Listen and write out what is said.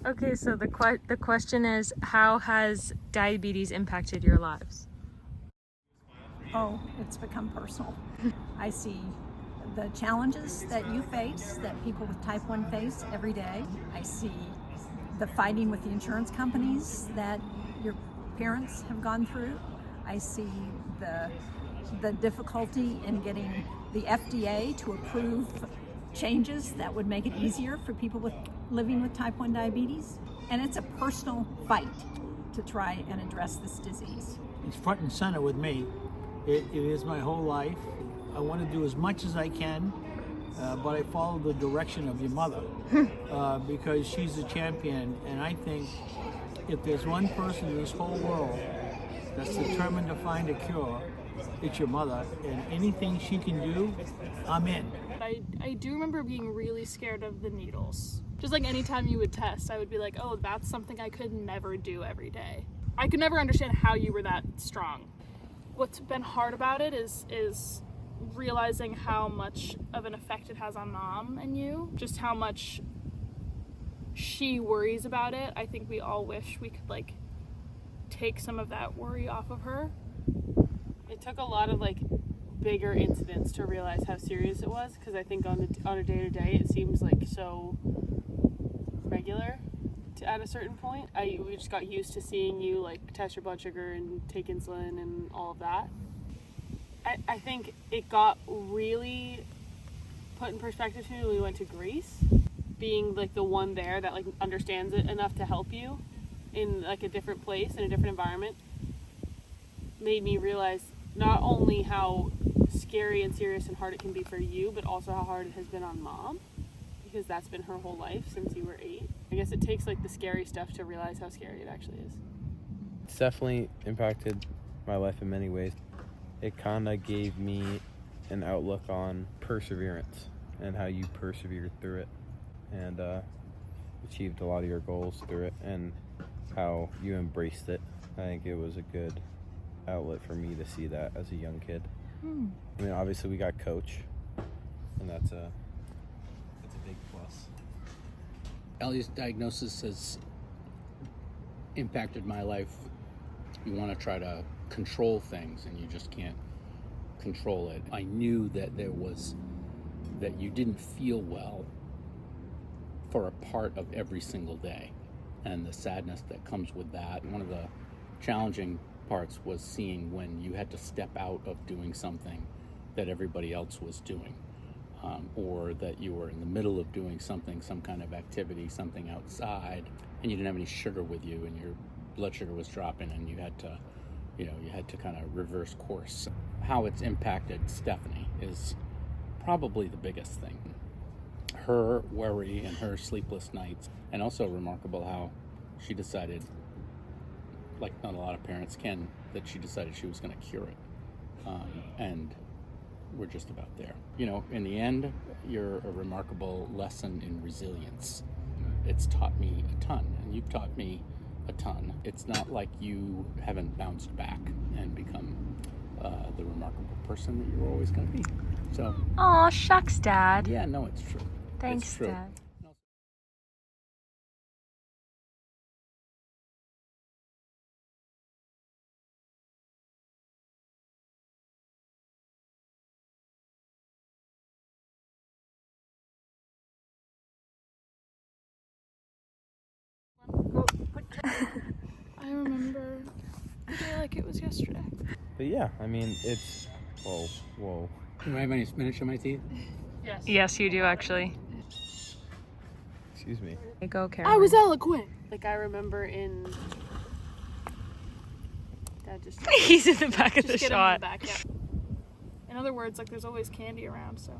Okay, so the question is, how has diabetes impacted your lives? Oh, it's become personal. I see the challenges that you face, that people with type 1 face every day. I see the fighting with the insurance companies that your parents have gone through. I see the difficulty in getting the FDA to approve changes that would make it easier for people living with type 1 diabetes. And it's a personal fight to try and address this disease. It's front and center with me. It is my whole life. I want to do as much as I can, but I follow the direction of your mother because she's a champion. And I think if there's one person in this whole world that's determined to find a cure, it's your mother. And anything she can do, I'm in. I do remember being really scared of the needles. Just like anytime you would test, I would be like, oh, that's something I could never do every day. I could never understand how you were that strong. What's been hard about it is realizing how much of an effect it has on Mom and you, just how much she worries about it. I think we all wish we could like take some of that worry off of her. It took a lot of like bigger incidents to realize how serious it was, because I think on a day-to-day it seems like so regular at a certain point. We just got used to seeing you like test your blood sugar and take insulin and all of that. I think it got really put in perspective to me when we went to Greece, being like the one there that like understands it enough to help you in like a different place, in a different environment, made me realize not only how scary and serious and hard it can be for you, but also how hard it has been on Mom, because that's been her whole life since you were 8. I guess it takes like the scary stuff to realize how scary it actually is. It's definitely impacted my life in many ways. It kind of gave me an outlook on perseverance and how you persevered through it and achieved a lot of your goals through it, and how you embraced it. I think it was a good outlet for me to see that as a young kid. I mean, obviously we got Coach, and that's a big plus. Ellie's diagnosis has impacted my life. You want to try to control things and you just can't control it. I knew that that you didn't feel well for a part of every single day, and the sadness that comes with that. One of the challenging parts was seeing when you had to step out of doing something that everybody else was doing. Or that you were in the middle of doing something, some kind of activity, something outside, and you didn't have any sugar with you, and your blood sugar was dropping, and you had to kind of reverse course. How it's impacted Stephanie is probably the biggest thing. Her worry and her sleepless nights, and also remarkable how she decided, like not a lot of parents can, that she decided she was going to cure it. And we're just about there. You know, in the end, you're a remarkable lesson in resilience. It's taught me a ton, and you've taught me a ton. It's not like you haven't bounced back and become the remarkable person that you're always going to be. So, Aw, shucks, Dad. yeah, no, it's true. Thanks, It's true. Dad. I remember the day like it was yesterday. But yeah, I mean, it's whoa. Do I have any spinach in my teeth? Yes. Yes, you do actually. Excuse me. Go, Karen. I was eloquent. Like I remember in Dad just He's in the back of just the get him in shot. the back, yeah. In other words, like there's always candy around, so